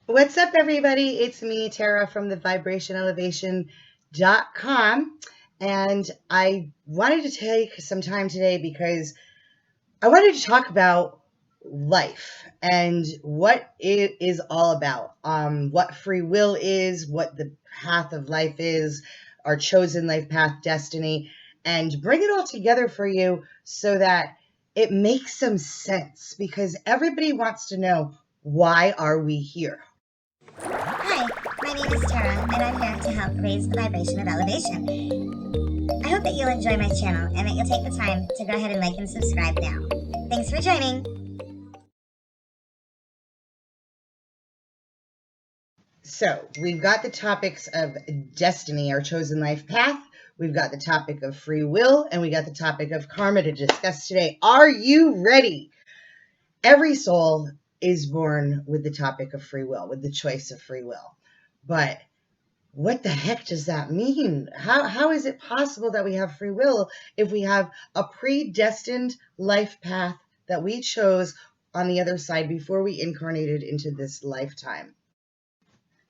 What's up, everybody? It's me, Tara, from the vibrationelevation.com. And I wanted to take some time today because I wanted to talk about life and what it is all about. What free will is, what the path of life is, our chosen life path, destiny, and bring it all together for you so that it makes some sense because everybody wants to know, why are we here? Hi, my name is Tara, and I'm here to help raise the vibration of elevation. I hope that you'll enjoy my channel and that you'll take the time to go ahead and like and subscribe now. Thanks for joining. So we've got the topics of destiny, our chosen life path. We've got the topic of free will, and we got the topic of karma to discuss today. Are you ready? Every soul is born with the topic of free will, with the choice of free will. But what the heck does that mean? How is it possible that we have free will if we have a predestined life path that we chose on the other side before we incarnated into this lifetime?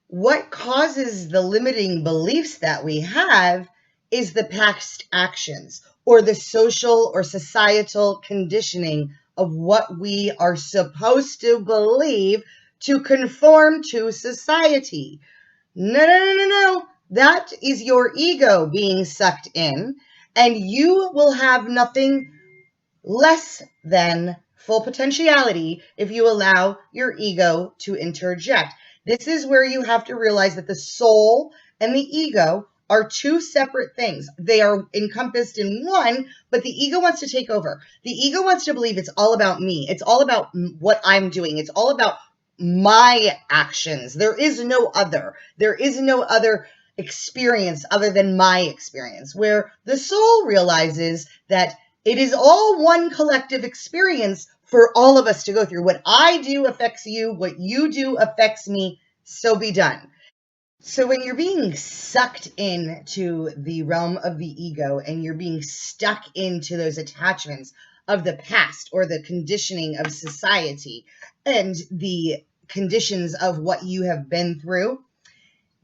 What causes the limiting beliefs that we have is the past actions or the social or societal conditioning of what we are supposed to believe to conform to society. No. That is your ego being sucked in, and you will have nothing less than full potentiality if you allow your ego to interject. This is where you have to realize that the soul and the ego are two separate things. They are encompassed in one, but the ego wants to take over. The ego wants to believe it's all about me. It's all about what I'm doing. It's all about my actions. There is no other. There is no other experience other than my experience, where the soul realizes that it is all one collective experience for all of us to go through. What I do affects you. What you do affects me. So be done. So when you're being sucked into the realm of the ego and you're being stuck into those attachments of the past or the conditioning of society and the conditions of what you have been through,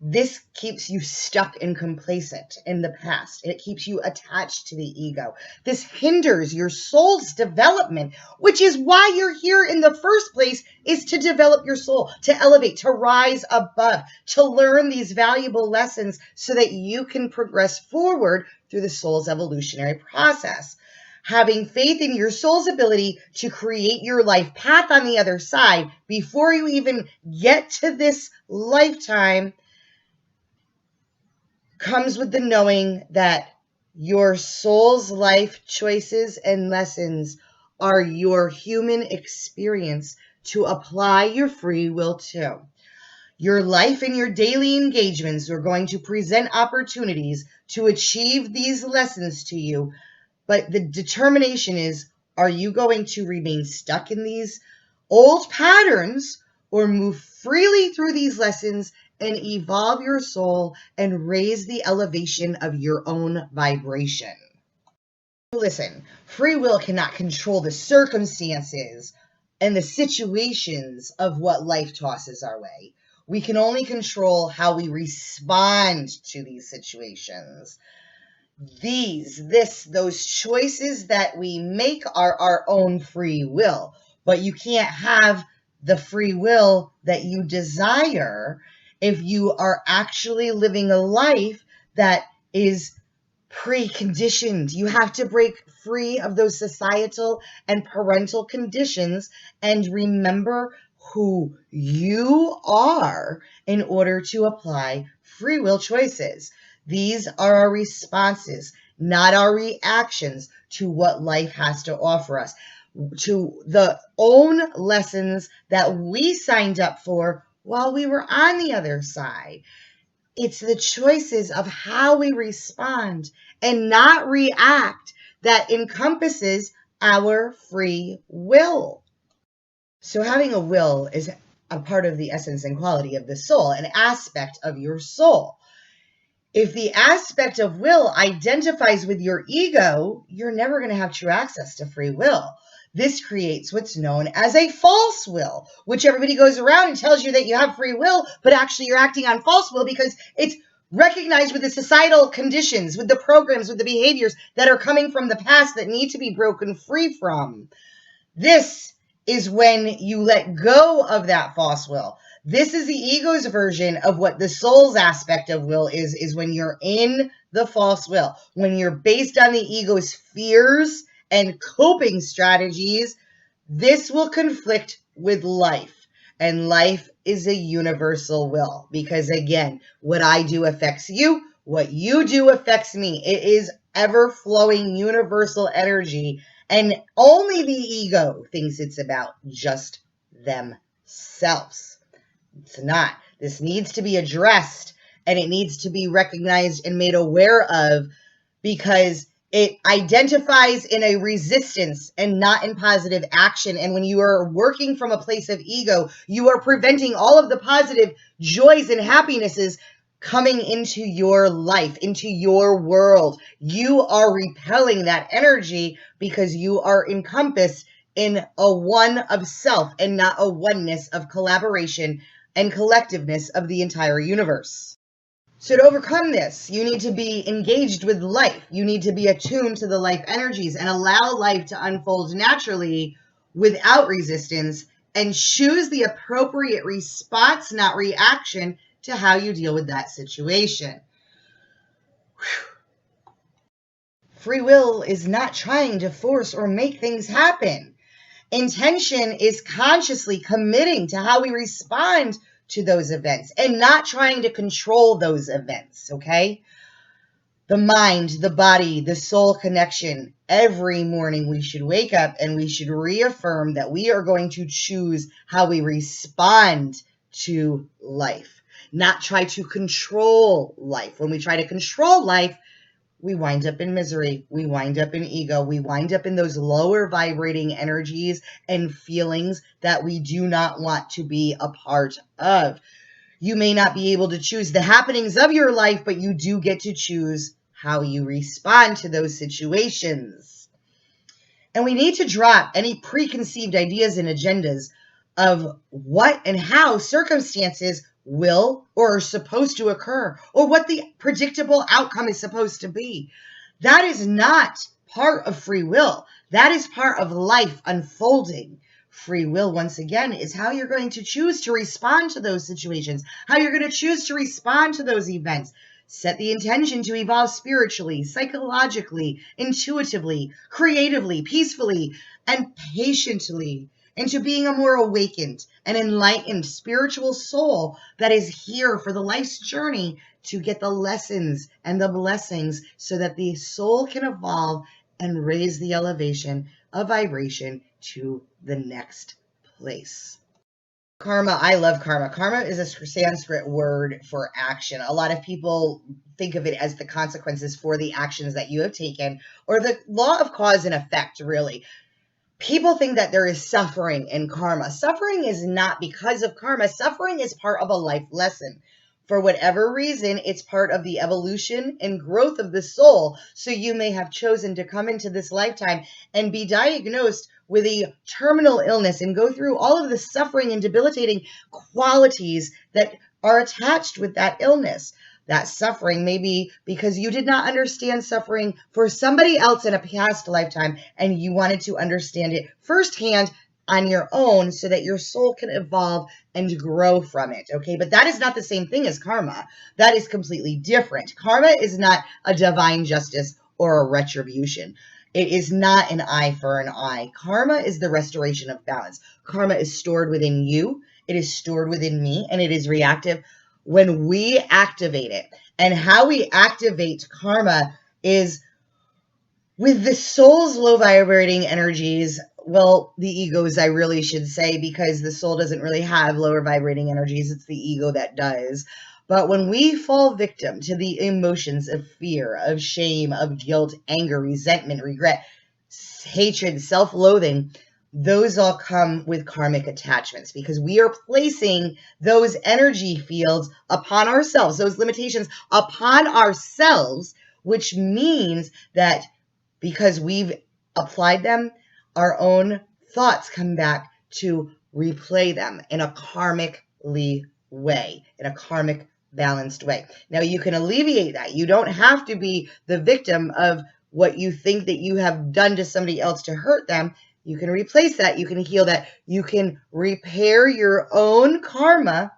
this keeps you stuck and complacent in the past. It keeps you attached to the ego. This hinders your soul's development, which is why you're here in the first place, is to develop your soul, to elevate, to rise above, to learn these valuable lessons so that you can progress forward through the soul's evolutionary process. Having faith in your soul's ability to create your life path on the other side before you even get to this lifetime comes with the knowing that your soul's life choices and lessons are your human experience to apply your free will to. Your life and your daily engagements are going to present opportunities to achieve these lessons to you, but the determination is, are you going to remain stuck in these old patterns or move freely through these lessons and evolve your soul and raise the elevation of your own vibration? Listen, free will cannot control the circumstances and the situations of what life tosses our way. We can only control how we respond to these situations. Those choices that we make are our own free will, but you can't have the free will that you desire if you are actually living a life that is preconditioned. You have to break free of those societal and parental conditions and remember who you are in order to apply free will choices. These are our responses, not our reactions to what life has to offer us, to the own lessons that we signed up for while we were on the other side. It's the choices of how we respond and not react that encompasses our free will. So having a will is a part of the essence and quality of the soul, an aspect of your soul. If the aspect of will identifies with your ego, you're never going to have true access to free will. This creates what's known as a false will, which everybody goes around and tells you that you have free will, but actually you're acting on false will because it's recognized with the societal conditions, with the programs, with the behaviors that are coming from the past that need to be broken free from. This is when you let go of that false will. This is the ego's version of what the soul's aspect of will is when you're in the false will. When you're based on the ego's fears and coping strategies, this will conflict with life. And life is a universal will because, again, what I do affects you. What you do affects me. It is ever-flowing universal energy, and only the ego thinks it's about just themselves. It's not. This needs to be addressed, and it needs to be recognized and made aware of because it identifies in a resistance and not in positive action. And when you are working from a place of ego, you are preventing all of the positive joys and happinesses coming into your life, into your world. You are repelling that energy because you are encompassed in a one of self and not a oneness of collaboration and collectiveness of the entire universe. So to overcome this, you need to be engaged with life. You need to be attuned to the life energies and allow life to unfold naturally without resistance and choose the appropriate response, not reaction, to how you deal with that situation. Free will is not trying to force or make things happen. Intention is consciously committing to how we respond to those events and not trying to control those events, okay? The mind, the body, the soul connection. Every morning we should wake up and we should reaffirm that we are going to choose how we respond to life, not try to control life. When we try to control life, we wind up in misery. We wind up in ego. We wind up in those lower vibrating energies and feelings that we do not want to be a part of. You may not be able to choose the happenings of your life, but you do get to choose how you respond to those situations. And we need to drop any preconceived ideas and agendas of what and how circumstances will or are supposed to occur, or what the predictable outcome is supposed to be. That is not part of free will. That is part of life unfolding. Free will, once again, is how you're going to choose to respond to those situations, how you're going to choose to respond to those events. Set the intention to evolve spiritually, psychologically, intuitively, creatively, peacefully, and patiently into being a more awakened and enlightened spiritual soul that is here for the life's journey to get the lessons and the blessings so that the soul can evolve and raise the elevation of vibration to the next place. Karma, I love karma. Karma is a Sanskrit word for action. A lot of people think of it as the consequences for the actions that you have taken, or the law of cause and effect, really. People think that there is suffering in karma. Suffering is not because of karma. Suffering is part of a life lesson. For whatever reason, it's part of the evolution and growth of the soul. So you may have chosen to come into this lifetime and be diagnosed with a terminal illness and go through all of the suffering and debilitating qualities that are attached with that illness. That suffering may be because you did not understand suffering for somebody else in a past lifetime, and you wanted to understand it firsthand on your own so that your soul can evolve and grow from it, okay? But that is not the same thing as karma. That is completely different. Karma is not a divine justice or a retribution. It is not an eye for an eye. Karma is the restoration of balance. Karma is stored within you, it is stored within me, and it is reactive when we activate it. And how we activate karma is with the soul's low vibrating energies. Well, the egos, I really should say, because the soul doesn't really have lower vibrating energies. It's the ego that does. But when we fall victim to the emotions of fear, of shame, of guilt, anger, resentment, regret, hatred, self-loathing, those all come with karmic attachments because we are placing those energy fields upon ourselves, those limitations upon ourselves, which means that because we've applied them, our own thoughts come back to replay them in a karmically way, in a karmic balanced way. Now you can alleviate that. You don't have to be the victim of what you think that you have done to somebody else to hurt them. You can replace that. You can heal that. You can repair your own karma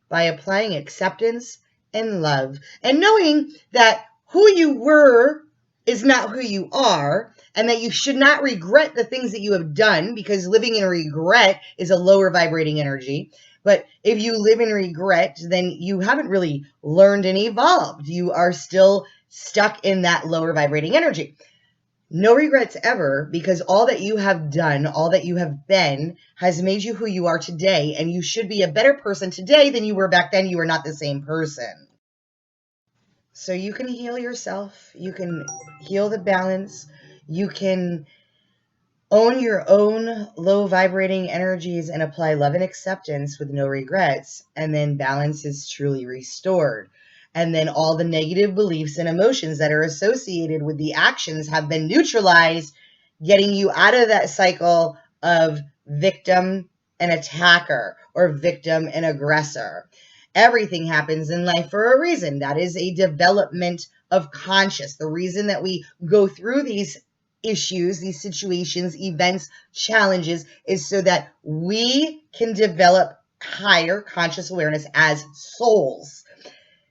by applying acceptance and love and knowing that who you were is not who you are, and that you should not regret the things that you have done, because living in regret is a lower vibrating energy. But if you live in regret, then you haven't really learned and evolved. You are still stuck in that lower vibrating energy. No regrets ever, because all that you have done, all that you have been, has made you who you are today, and you should be a better person today than you were back then. You are not the same person. So you can heal yourself. You can heal the balance. You can own your own low vibrating energies and apply love and acceptance with no regrets. And then balance is truly restored. And then all the negative beliefs and emotions that are associated with the actions have been neutralized, getting you out of that cycle of victim and attacker or victim and aggressor. Everything happens in life for a reason. That is a development of conscious. The reason that we go through these issues, these situations, events, challenges, is so that we can develop higher conscious awareness as souls.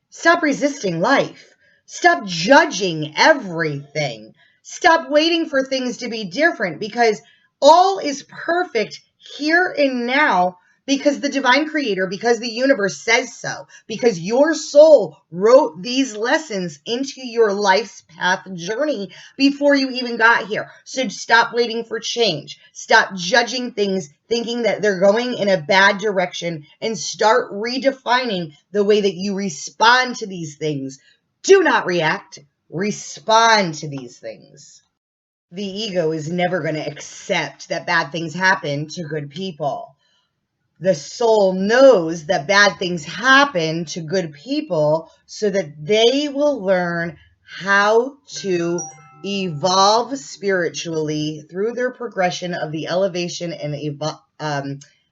Stop resisting life. Stop judging everything. Stop waiting for things to be different, because all is perfect here and now, because the divine creator, because the universe says so, because your soul wrote these lessons into your life's path journey before you even got here. So stop waiting for change. Stop judging things, thinking that they're going in a bad direction, and start redefining the way that you respond to these things. Do not react. Respond to these things. The ego is never going to accept that bad things happen to good people. The soul knows that bad things happen to good people so that they will learn how to evolve spiritually through their progression of the elevation and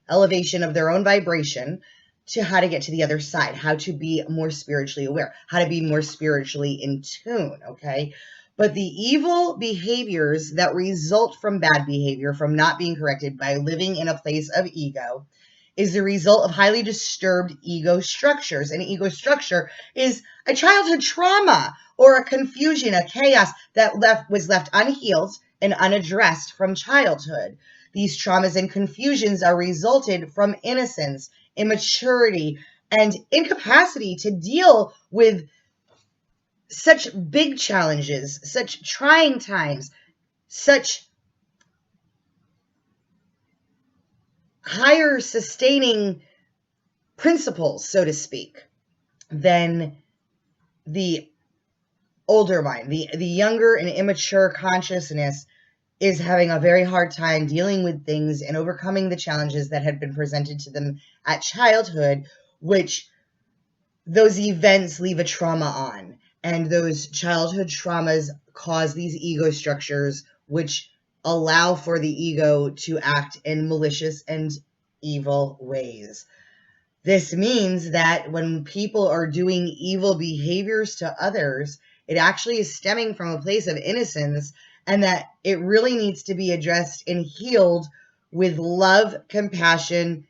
elevation of their own vibration, to how to get to the other side, how to be more spiritually aware, how to be more spiritually in tune, okay? But the evil behaviors that result from bad behavior, from not being corrected by living in a place of ego, is the result of highly disturbed ego structures. An ego structure is a childhood trauma or a confusion, a chaos that was left unhealed and unaddressed from childhood. These traumas and confusions are resulted from innocence, immaturity, and incapacity to deal with such big challenges, such trying times, such higher sustaining principles, so to speak, than the older mind. The younger and immature consciousness is having a very hard time dealing with things and overcoming the challenges that had been presented to them at childhood, which those events leave a trauma on. And those childhood traumas cause these ego structures, which allow for the ego to act in malicious and evil ways. This means that when people are doing evil behaviors to others, it actually is stemming from a place of innocence, and that it really needs to be addressed and healed with love, compassion,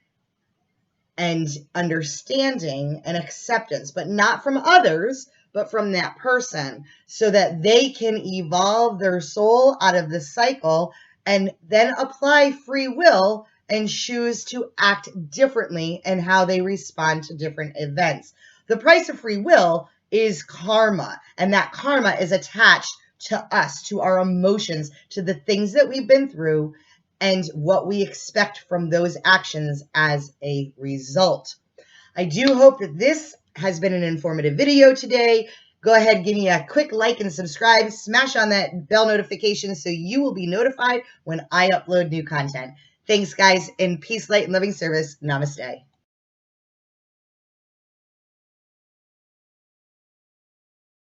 and understanding and acceptance, but not from others, but from that person, so that they can evolve their soul out of the cycle and then apply free will and choose to act differently in how they respond to different events. The price of free will is karma, and that karma is attached to us, to our emotions, to the things that we've been through, and what we expect from those actions as a result. I do hope that this has been an informative video today. Go ahead, give me a quick like and subscribe. Smash on that bell notification so you will be notified when I upload new content. Thanks, guys, and peace, light, and loving service. Namaste.